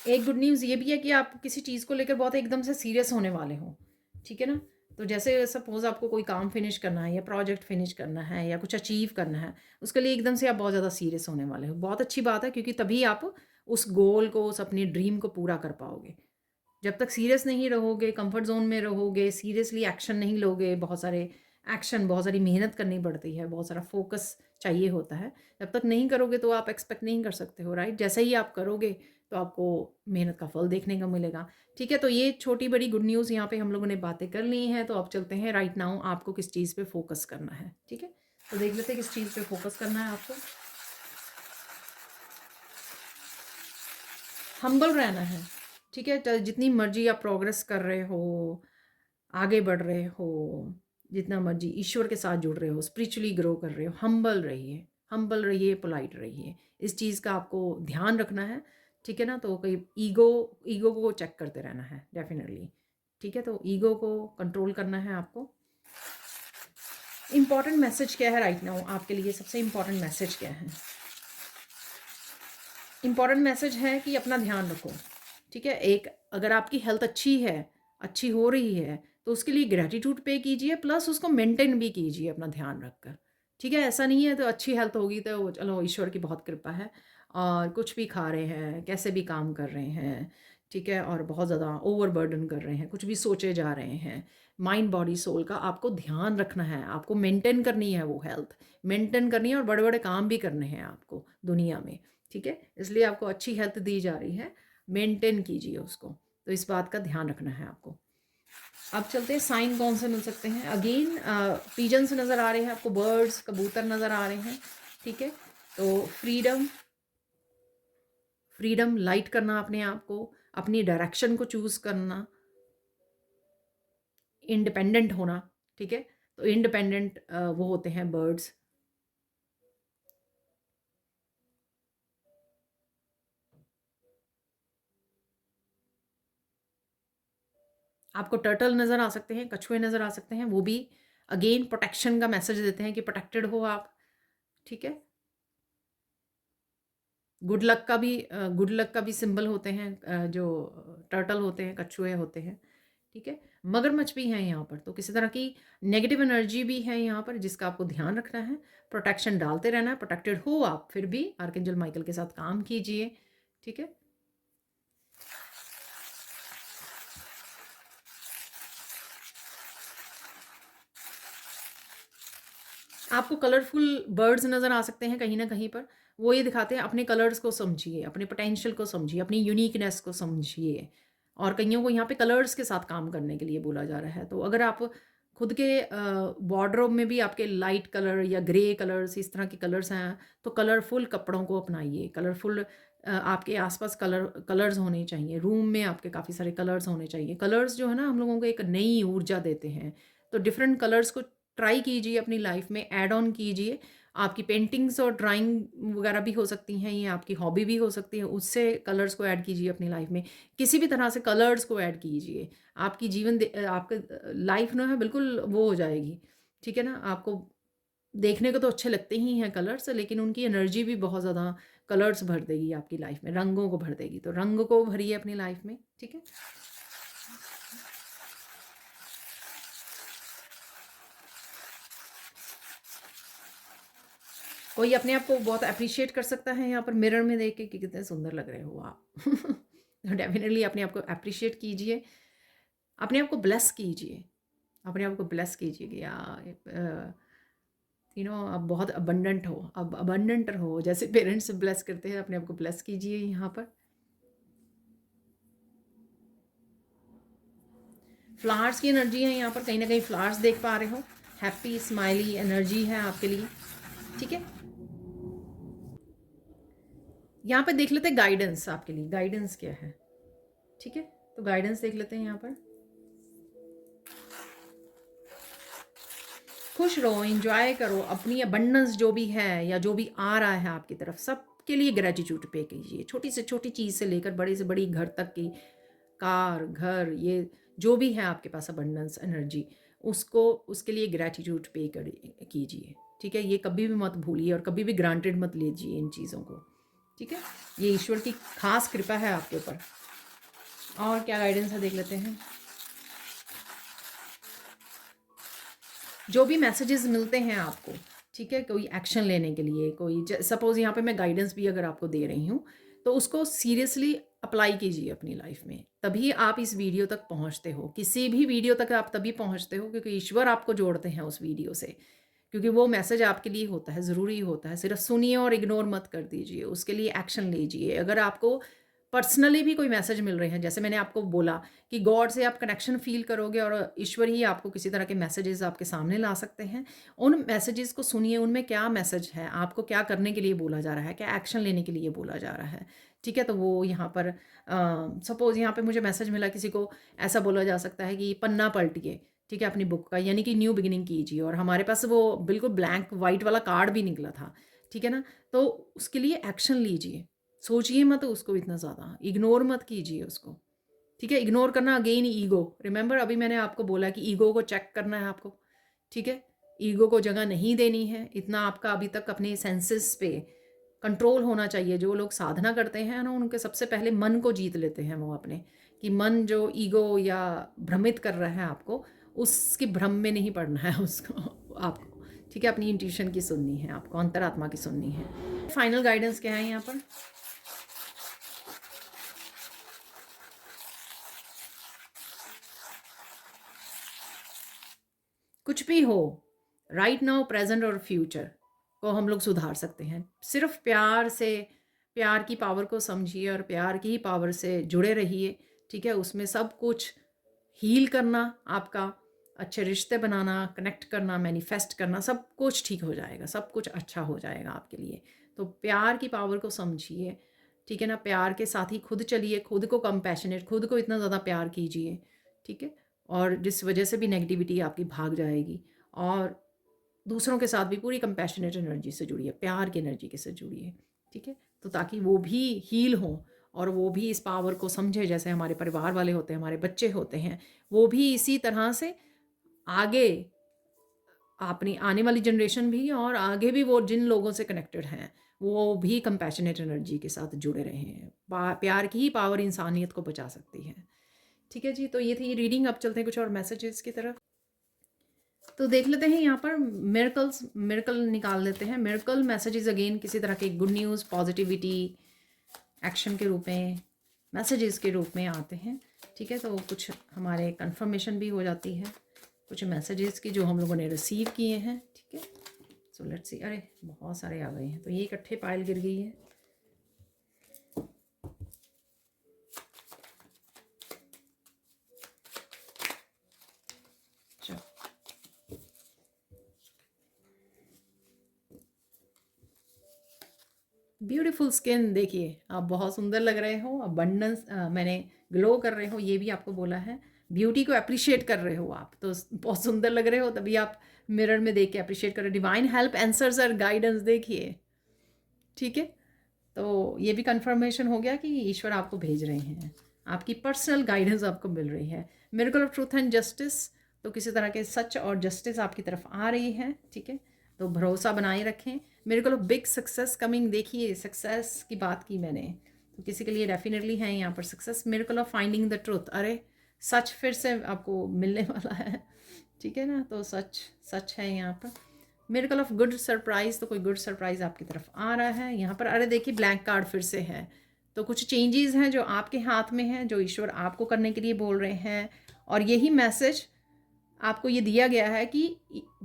एक गुड न्यूज़ ये भी है कि आप किसी चीज़ को लेकर बहुत एकदम से सीरियस होने वाले हो, ठीक है ना? तो जैसे सपोज़ आपको कोई काम फिनिश करना है या प्रोजेक्ट फिनिश करना है या कुछ अचीव करना है, उसके लिए एकदम से आप बहुत ज़्यादा सीरियस होने वाले हो। बहुत अच्छी बात है, क्योंकि तभी आप उस गोल को, उस अपनी ड्रीम को पूरा कर पाओगे। जब तक सीरियस नहीं रहोगे, कंफर्ट ज़ोन में रहोगे, सीरियसली एक्शन नहीं लोगे, बहुत सारे एक्शन, बहुत सारी मेहनत करनी पड़ती है, बहुत सारा फोकस चाहिए होता है। जब तक नहीं करोगे तो आप एक्सपेक्ट नहीं कर सकते हो, राइट? जैसे ही आप करोगे तो आपको मेहनत का फल देखने को मिलेगा, ठीक है? तो ये छोटी-बड़ी गुड न्यूज़ यहाँ पे हम लोगों ने बातें कर ली हैं, तो अब चलते हैं राइट नाउ आपको किस चीज़ पे फोकस करना है, ठीक है? तो देख लेते हैं किस चीज़ पे फोकस करना है आपको। हम्बल रहना है, ठीक है? जितनी मर्ज़ी आप प्रोग्रेस कर रहे हो, आगे बढ़ रहे हो, जितना मर्जी ईश्वर के साथ जुड़ रहे हो, स्पिरिचुअली ग्रो कर रहे हो, हम्बल रहिए, पोलाइट रहिए। इस चीज़ का आपको ध्यान रखना है, ठीक है ना? तो कई ईगो ईगो को चेक करते रहना है डेफिनेटली, ठीक है? तो ईगो को कंट्रोल करना है आपको। इम्पॉर्टेंट मैसेज क्या है राइट नाउ आपके लिए? सबसे इम्पॉर्टेंट मैसेज क्या है? इम्पॉर्टेंट मैसेज है कि अपना ध्यान रखो, ठीक है? एक, अगर आपकी हेल्थ अच्छी है, अच्छी हो रही है, तो उसके लिए ग्रैटिट्यूड पे कीजिए, प्लस उसको मेंटेन भी कीजिए अपना ध्यान रखकर, ठीक है? ऐसा नहीं है तो अच्छी हेल्थ होगी तो चलो ईश्वर की बहुत कृपा है और कुछ भी खा रहे हैं, कैसे भी काम कर रहे हैं, ठीक है? और बहुत ज़्यादा ओवरबर्डन कर रहे हैं, कुछ भी सोचे जा रहे हैं। माइंड, बॉडी, सोल का आपको ध्यान रखना है, आपको मेंटेन करनी है वो हेल्थ, मेंटेन करनी है और बड़े-बड़े काम भी करने हैं आपको दुनिया में, ठीक है? इसलिए आपको अच्छी हेल्थ दी जा रही है, मेंटेन कीजिए उसको। तो इस बात का ध्यान रखना है आपको। अब चलते हैं साइन कौन से मिल सकते हैं। अगेन पिजन्स नज़र आ रहे हैं आपको, बर्ड्स, कबूतर नज़र आ रहे हैं, ठीक है? तो फ्रीडम, फ्रीडम, लाइट करना अपने आप को, अपनी डायरेक्शन को चूज़ करना, इंडिपेंडेंट होना, ठीक है? तो इंडिपेंडेंट वो होते हैं बर्ड्स। आपको टर्टल नज़र आ सकते हैं, कछुए नज़र आ सकते हैं, वो भी अगेन प्रोटेक्शन का मैसेज देते हैं कि प्रोटेक्टेड हो आप, ठीक है? गुड लक का भी सिंबल होते हैं जो टर्टल होते हैं, कछुए होते हैं, ठीक है? मगरमच्छ भी हैं यहाँ पर, तो किसी तरह की नेगेटिव एनर्जी भी है यहाँ पर जिसका आपको ध्यान रखना है। प्रोटेक्शन डालते रहना है, प्रोटेक्टेड हो आप, फिर भी आर्कएंजल माइकल के साथ काम कीजिए, ठीक है? आपको कलरफुल बर्ड्स नज़र आ सकते हैं कहीं न कहीं पर। वो ये दिखाते हैं अपने कलर्स को समझिए, अपने पोटेंशियल को समझिए, अपनी यूनिकनेस को समझिए। और कइयों को यहाँ पे कलर्स के साथ काम करने के लिए बोला जा रहा है। तो अगर आप खुद के वार्डरोब में भी आपके लाइट कलर या ग्रे कलर्स, इस तरह के कलर्स हैं, तो कलरफुल कपड़ों को अपनाइए। कलरफुल आपके आस-पास कलर्स होने चाहिए। रूम में आपके काफ़ी सारे कलर्स होने चाहिए। कलर्स जो है ना हम लोगों को एक नई ऊर्जा देते हैं। तो डिफरेंट कलर्स को ट्राई कीजिए अपनी लाइफ में, ऐड ऑन कीजिए। आपकी पेंटिंग्स और ड्राइंग वगैरह भी हो सकती हैं, ये आपकी हॉबी भी हो सकती है, उससे कलर्स को ऐड कीजिए अपनी लाइफ में। किसी भी तरह से कलर्स को ऐड कीजिए। आपकी आपका लाइफ ना है बिल्कुल वो हो जाएगी, ठीक है ना? आपको देखने को तो अच्छे लगते ही हैं कलर्स, लेकिन उनकी एनर्जी भी बहुत ज़्यादा कलर्स भर देगी आपकी लाइफ में, रंगों को भर देगी। तो रंग को भरिए अपनी लाइफ में, ठीक है? कोई अपने आप को बहुत एप्रिशिएट कर सकता है यहाँ पर मिरर में देख के कि कितने सुंदर लग रहे हो आप। तो डेफिनेटली अपने आप को एप्रिशिएट कीजिए, अपने आप को ब्लेस कीजिए, अपने आप को ब्लेस कीजिए कि आप बहुत अबंडेंट हो, अब अबंडेंट हो, जैसे पेरेंट्स ब्लेस करते हैं, अपने आप को ब्लेस कीजिए यहाँ पर। फ्लावर्स की एनर्जी है यहाँ पर, कहीं ना कहीं फ्लावर्स देख पा रहे हो, हैप्पी स्माइली एनर्जी है आपके लिए, ठीक है। यहाँ पे देख लेते हैं गाइडेंस आपके लिए, गाइडेंस क्या है, ठीक है। तो गाइडेंस देख लेते हैं यहाँ पर। खुश रहो, एंजॉय करो, अपनी अबंडेंस जो भी है या जो भी आ रहा है आपकी तरफ, सबके लिए ग्रेटिट्यूड पे कीजिए। छोटी से छोटी चीज़ से लेकर बड़ी से बड़ी घर तक की, कार, घर, ये जो भी है आपके पास अबंडेंस एनर्जी, उसको उसके लिए ग्रेटिट्यूड पे कीजिए, ठीक है। ये कभी भी मत भूलिए और कभी भी ग्रांटेड मत लीजिए इन चीज़ों को, ठीक है। ये ईश्वर की खास कृपा है आपके ऊपर। और क्या गाइडेंस है देख लेते हैं। जो भी मैसेजेस मिलते हैं आपको, ठीक है, कोई एक्शन लेने के लिए, कोई सपोज़ यहाँ पे मैं गाइडेंस भी अगर आपको दे रही हूँ, तो उसको सीरियसली अप्लाई कीजिए अपनी लाइफ में, तभी आप इस वीडियो तक पहुँचते हो। किसी भी वीडियो तक आप तभी पहुँचते हो क्योंकि ईश्वर आपको जोड़ते हैं उस वीडियो से, क्योंकि वो मैसेज आपके लिए होता है, ज़रूरी होता है। सिर्फ सुनिए और इग्नोर मत कर दीजिए, उसके लिए एक्शन लीजिए। अगर आपको पर्सनली भी कोई मैसेज मिल रहे हैं, जैसे मैंने आपको बोला कि गॉड से आप कनेक्शन फील करोगे और ईश्वर ही आपको किसी तरह के मैसेजेस आपके सामने ला सकते हैं। उन मैसेजेस को सुनिए, उनमें क्या मैसेज है, आपको क्या करने के लिए बोला जा रहा है, क्या एक्शन लेने के लिए बोला जा रहा है, ठीक है। तो वो यहाँ पर सपोज़ यहाँ पे मुझे मैसेज मिला, किसी को ऐसा बोला जा सकता है कि पन्ना पलटिए, ठीक है, अपनी बुक का, यानी कि न्यू बिगिनिंग कीजिए। और हमारे पास वो बिल्कुल ब्लैंक वाइट वाला कार्ड भी निकला था, ठीक है ना। तो उसके लिए एक्शन लीजिए, सोचिए मत उसको इतना ज़्यादा, इग्नोर मत कीजिए उसको, ठीक है। इग्नोर करना अगेन ईगो, रिमेंबर अभी मैंने आपको बोला कि ईगो को चेक करना है आपको, ठीक है। ईगो को जगह नहीं देनी है, इतना आपका अभी तक अपने सेंसेस पे कंट्रोल होना चाहिए। जो लोग साधना करते हैं ना, उनके सबसे पहले मन को जीत लेते हैं वो अपने, कि मन जो ईगो या भ्रमित कर रहा है आपको, उसके भ्रम में नहीं पड़ना है उसको आपको, ठीक है। अपनी इंट्यूशन की सुननी है आपको, अंतरात्मा की सुननी है। फाइनल गाइडेंस क्या है यहाँ पर। कुछ भी हो, राइट नाउ, प्रेजेंट और फ्यूचर को हम लोग सुधार सकते हैं सिर्फ प्यार से। प्यार की पावर को समझिए और प्यार की ही पावर से जुड़े रहिए, ठीक है। उसमें सब कुछ हील करना, आपका अच्छे रिश्ते बनाना, कनेक्ट करना, मैनिफेस्ट करना, सब कुछ ठीक हो जाएगा, सब कुछ अच्छा हो जाएगा आपके लिए। तो प्यार की पावर को समझिए, ठीक है ना। प्यार के साथ ही खुद चलिए, खुद को कंपैशनेट, खुद को इतना ज़्यादा प्यार कीजिए, ठीक है। और जिस वजह से भी नेगेटिविटी आपकी भाग जाएगी। और दूसरों के साथ भी पूरी कंपैशनेट एनर्जी से जुड़िए, प्यार की एनर्जी के से जुड़िए, ठीक है। तो ताकि वो भी हील हों और वो भी इस पावर को समझे, जैसे हमारे परिवार वाले होते हैं, हमारे बच्चे होते हैं, वो भी इसी तरह से आगे अपनी आने वाली जनरेशन भी, और आगे भी वो जिन लोगों से कनेक्टेड हैं वो भी कंपैशनेट एनर्जी के साथ जुड़े रहे हैं। प्यार की ही पावर इंसानियत को बचा सकती है, ठीक है जी। तो ये थी रीडिंग। अब चलते हैं कुछ और मैसेजेस की तरफ। तो देख लेते हैं यहाँ पर मिरेकल निकाल लेते हैं। मिरेकल मैसेजेस अगेन किसी तरह के गुड न्यूज़, पॉजिटिविटी, एक्शन के रूप में, मैसेजेस के रूप में आते हैं, ठीक है। तो कुछ हमारे कंफर्मेशन भी हो जाती है कुछ मैसेजेस की जो हम लोगों ने रिसीव किए हैं, ठीक है। So let's see. अरे बहुत सारे आ गए हैं, तो ये इकट्ठे पाइल गिर गई है। ब्यूटीफुल स्किन, देखिए आप बहुत सुंदर लग रहे हो। अबंडेंस, मैंने ग्लो कर रहे हो, ये भी आपको बोला है। ब्यूटी को अप्रिशिएट कर रहे हो आप, तो बहुत सुंदर लग रहे हो, तभी आप मिरर में देख के अप्रिशिएट कर रहे हो। डिवाइन हेल्प, आंसर्स और गाइडेंस, देखिए, ठीक है। तो ये भी कंफर्मेशन हो गया कि ईश्वर आपको भेज रहे हैं, आपकी पर्सनल गाइडेंस आपको मिल रही है। Miracle of truth and justice, तो किसी तरह के सच और जस्टिस आपकी तरफ आ रही है, ठीक है। तो भरोसा बनाए रखें। Miracle of big success coming, देखिए सक्सेस की बात की मैंने, तो किसी के लिए डेफिनेटली है यहाँ पर success. Miracle of finding the truth, अरे सच फिर से आपको मिलने वाला है, ठीक है ना। तो सच सच है यहाँ पर। मिरेकल ऑफ गुड सरप्राइज, तो कोई गुड सरप्राइज आपकी तरफ आ रहा है यहाँ पर। अरे देखिए ब्लैंक कार्ड फिर से है, तो कुछ चेंजेस हैं जो आपके हाथ में हैं, जो ईश्वर आपको करने के लिए बोल रहे हैं। और यही मैसेज आपको ये दिया गया है कि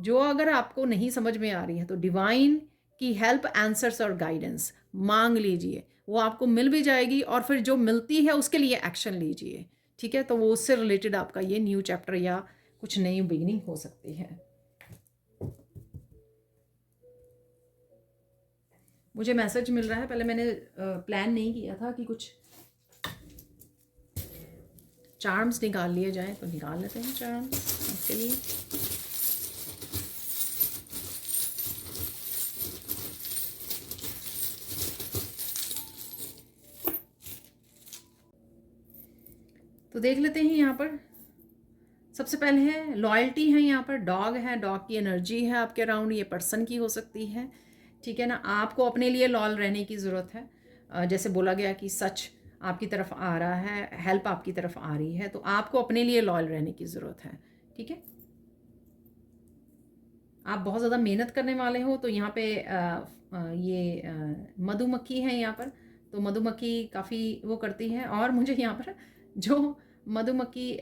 जो अगर आपको नहीं समझ में आ रही है तो डिवाइन की हेल्प, आंसर्स और गाइडेंस मांग लीजिए, वो आपको मिल भी जाएगी। और फिर जो मिलती है उसके लिए एक्शन लीजिए, ठीक है। तो वो उससे रिलेटेड आपका ये न्यू चैप्टर या कुछ नई बिगिनिंग हो सकती है। मुझे मैसेज मिल रहा है, पहले मैंने प्लान नहीं किया था कि कुछ चार्म्स निकाल लिए जाएं, तो निकाल लेते हैं चार्म्स आपके लिए। तो देख लेते हैं यहाँ पर। सबसे पहले है लॉयल्टी है, यहाँ पर डॉग है, डॉग की एनर्जी है आपके अराउंड, ये पर्सन की हो सकती है, ठीक है ना। आपको अपने लिए लॉयल रहने की ज़रूरत है। जैसे बोला गया कि सच आपकी तरफ आ रहा है, हेल्प आपकी तरफ आ रही है, तो आपको अपने लिए लॉयल रहने की ज़रूरत है, ठीक है। आप बहुत ज़्यादा मेहनत करने वाले हो, तो यहाँ पे ये मधुमक्खी है यहाँ पर, तो मधुमक्खी काफ़ी वो करती है। और मुझे यहाँ पर जो मधुमक्खी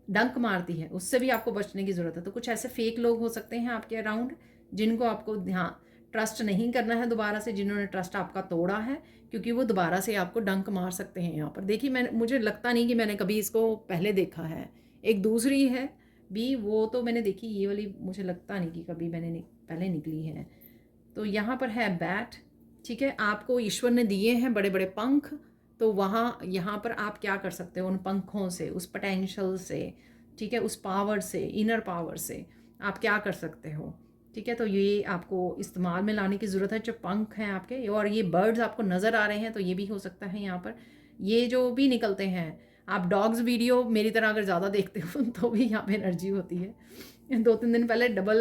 डंक मारती है, उससे भी आपको बचने की ज़रूरत है। तो कुछ ऐसे फेक लोग हो सकते हैं आपके अराउंड, जिनको आपको ध्यान ट्रस्ट नहीं करना है दोबारा से, जिन्होंने ट्रस्ट आपका तोड़ा है, क्योंकि वो दोबारा से आपको डंक मार सकते हैं यहाँ पर। देखिए, मुझे लगता नहीं कि मैंने कभी इसको पहले देखा है। एक दूसरी है भी, वो तो मैंने देखी, ये वाली मुझे लगता नहीं कि कभी मैंने पहले निकली है। तो यहाँ पर है बैट, ठीक है। आपको ईश्वर ने दिए हैं बड़े बड़े पंख, तो वहाँ यहाँ पर आप क्या कर सकते हो उन पंखों से, उस पोटेंशियल से, ठीक है, उस पावर से, इनर पावर से आप क्या कर सकते हो, ठीक है। तो ये आपको इस्तेमाल में लाने की ज़रूरत है, जो पंख हैं आपके। और ये बर्ड्स आपको नज़र आ रहे हैं, तो ये भी हो सकता है यहाँ पर ये जो भी निकलते हैं। आप डॉग्स वीडियो मेरी तरह अगर ज़्यादा देखते हो तो भी यहाँ पे एनर्जी होती है। 2-3 दिन पहले डबल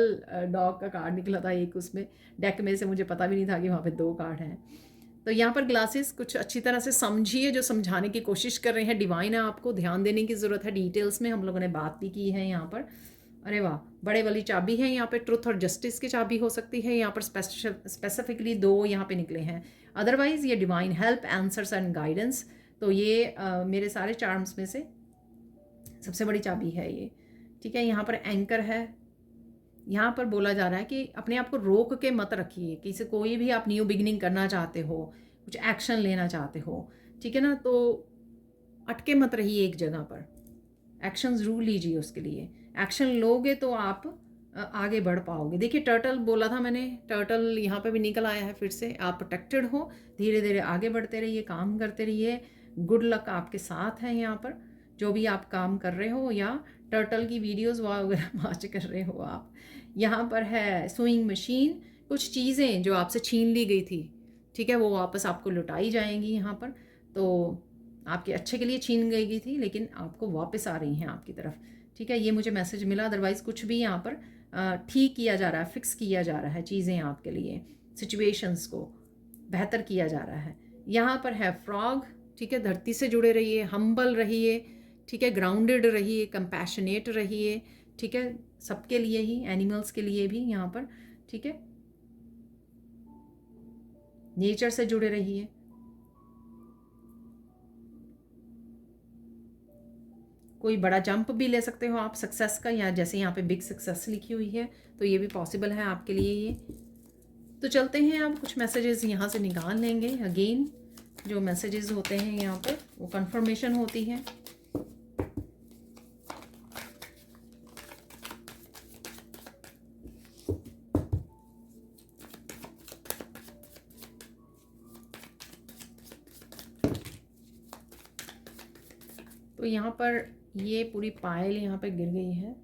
डॉग का कार्ड निकला था एक, उसमें डेक में से मुझे पता भी नहीं था कि वहाँ पे 2 कार्ड हैं। तो यहाँ पर ग्लासेस कुछ अच्छी तरह से समझिए, जो समझाने की कोशिश कर रहे हैं डिवाइन है, आपको ध्यान देने की ज़रूरत है। डिटेल्स में हम लोगों ने बात भी की है यहाँ पर। अरे वाह, बड़े वाली चाबी है यहाँ पे, ट्रुथ और जस्टिस की चाबी हो सकती है यहाँ पर। स्पेसिफिकली 2 यहाँ पे निकले हैं। अदरवाइज़ ये divine help, answers and guidance. तो ये मेरे सारे चार्म्स में से सबसे बड़ी चाबी है ये, ठीक है। यहाँ पर एंकर है। यहाँ पर बोला जा रहा है कि अपने आप को रोक के मत रखिए, किसी कोई भी आप न्यू बिगनिंग करना चाहते हो, कुछ एक्शन लेना चाहते हो, ठीक है ना, तो अटके मत रहिए एक जगह पर, एक्शन ज़रूर लीजिए। उसके लिए एक्शन लोगे तो आप आगे बढ़ पाओगे। देखिए, टर्टल बोला था मैंने, टर्टल यहाँ पे भी निकल आया है फिर से। आप प्रोटेक्टेड हो, धीरे धीरे आगे बढ़ते रहिए, काम करते रहिए, गुड लक आपके साथ है यहाँ पर, जो भी आप काम कर रहे हो, या टर्टल की वीडियोज़ वगैरह वाच कर रहे हो आप। यहाँ पर है सुइंग मशीन, कुछ चीज़ें जो आपसे छीन ली गई थी, ठीक है, वो वापस आपको लुटाई जाएंगी यहाँ पर। तो आपके अच्छे के लिए छीन गई थी, लेकिन आपको वापस आ रही हैं आपकी तरफ, ठीक है। ये मुझे मैसेज मिला। अदरवाइज़ कुछ भी यहाँ पर ठीक किया जा रहा है, फिक्स किया जा रहा है चीज़ें आपके लिए, सिचुएशंस को बेहतर किया जा रहा है। यहाँ पर है फ्रॉग, ठीक है। धरती से जुड़े रहिए, हम्बल रहिए, ठीक है, ग्राउंडेड रहिए, कंपैशनेट रहिए, ठीक है, सबके लिए ही, एनिमल्स के लिए भी यहाँ पर, ठीक है। नेचर से जुड़े रहिए। कोई बड़ा जंप भी ले सकते हो आप सक्सेस का, या जैसे यहाँ पे बिग सक्सेस लिखी हुई है, तो ये भी पॉसिबल है आपके लिए ये। तो चलते हैं, आप कुछ मैसेजेस यहाँ से निकाल लेंगे। अगेन जो मैसेजेस होते हैं यहाँ पे, वो कंफर्मेशन होती है। तो यहाँ पर ये पूरी पायल यहाँ पे गिर गई है।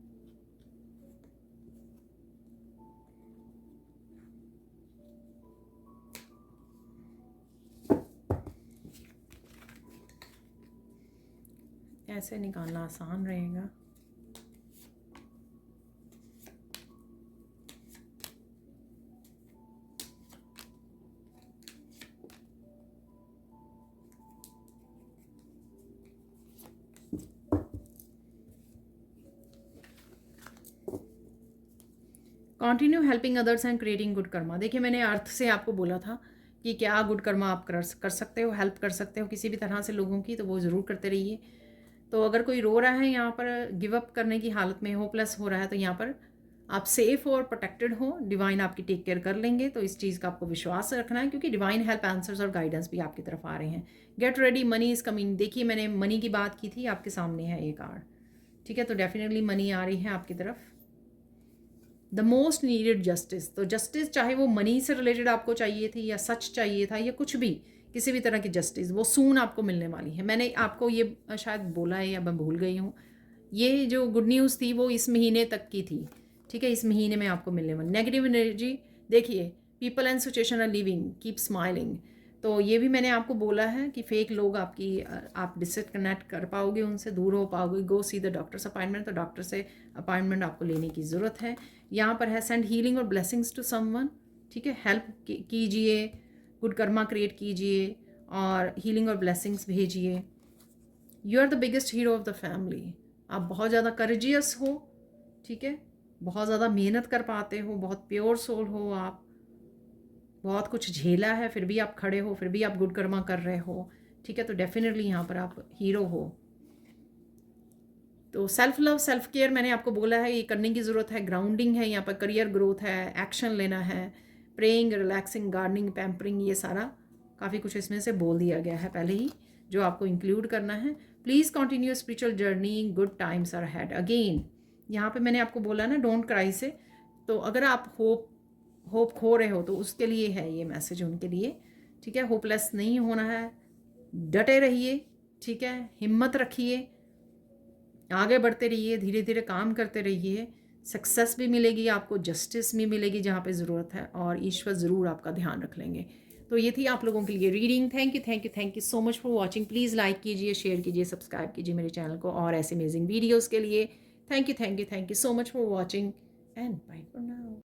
ऐसे निकालना आसान रहेगा। Continue helping others and creating good Karma. देखिए, मैंने अर्थ से आपको बोला था कि क्या गुड कर्मा आप कर सकते हो, हेल्प कर सकते हो किसी भी तरह से लोगों की, तो वो ज़रूर करते रहिए। तो अगर कोई रो रहा है यहाँ पर, गिव अप करने की हालत में, होपलेस हो रहा है, तो यहाँ पर आप सेफ और प्रोटेक्टेड हो, डिवाइन आपकी टेक केयर कर लेंगे। तो इस चीज़ का आपको विश्वास रखना है, क्योंकि डिवाइन हेल्प, आंसर्स और गाइडेंस भी आपकी तरफ आ रहे हैं। Get ready, money is coming. देखिए, मैंने मनी की बात की थी, आपके सामने है ये कार्ड, ठीक है। तो डेफिनेटली मनी आ रही है आपकी तरफ। The most needed justice. तो जस्टिस चाहे वो मनी से रिलेटेड आपको चाहिए थी या सच चाहिए था या कुछ भी, किसी भी तरह की जस्टिस वो सून आपको मिलने वाली है। मैंने आपको ये शायद बोला है या मैं भूल गई हूँ, ये जो गुड न्यूज़ थी वो इस महीने तक की थी, ठीक है, इस महीने में आपको मिलने वाली। नेगेटिव एनर्जी देखिए, people and situation are living, keep smiling. तो ये भी मैंने आपको बोला है कि फेक लोग आपकी आप डिसकनेक्ट कर पाओगे, उनसे दूर हो पाओगे। गो सी द डॉक्टर्स अपॉइंटमेंट, तो डॉक्टर से अपॉइंटमेंट आपको लेने की ज़रूरत है। यहाँ पर है सेंड हीलिंग और ब्लेसिंग्स टू समवन, ठीक है, हेल्प कीजिए, गुड कर्मा क्रिएट कीजिए और हीलिंग और ब्लेसिंग्स भेजिए। You are the biggest hero of the family. आप बहुत ज़्यादा करेजियस हो, ठीक है, बहुत ज़्यादा मेहनत कर पाते हो, बहुत प्योर सोल हो आप, बहुत कुछ झेला है फिर भी आप खड़े हो, फिर भी आप गुड कर्मा कर रहे हो, ठीक है, तो डेफिनेटली यहाँ पर आप हीरो हो। तो सेल्फ लव सेल्फ केयर मैंने आपको बोला है, ये करने की ज़रूरत है। ग्राउंडिंग है, यहाँ पर करियर ग्रोथ है, एक्शन लेना है, प्रेइंग, रिलैक्सिंग, गार्डनिंग, पैम्परिंग, ये सारा काफ़ी कुछ इसमें से बोल दिया गया है पहले ही, जो आपको इंक्लूड करना है। Please continue spiritual journey, good times are had again. यहाँ पे मैंने आपको बोला ना डोंट क्राई से, तो अगर आप होप खो रहे हो तो उसके लिए है ये मैसेज, उनके लिए, ठीक है। होपलेस नहीं होना है, डटे रहिए, ठीक है, हिम्मत रखिए, आगे बढ़ते रहिए, धीरे धीरे काम करते रहिए, सक्सेस भी मिलेगी आपको, जस्टिस भी मिलेगी जहाँ पे ज़रूरत है, और ईश्वर ज़रूर आपका ध्यान रख लेंगे। तो ये थी आप लोगों के लिए reading. Thank you thank you thank you so much for watching. Please like कीजिए, शेयर कीजिए, सब्सक्राइब कीजिए मेरे चैनल को और ऐसे अमेजिंग वीडियोज़ के लिए। Thank you so much for watching and bye for now.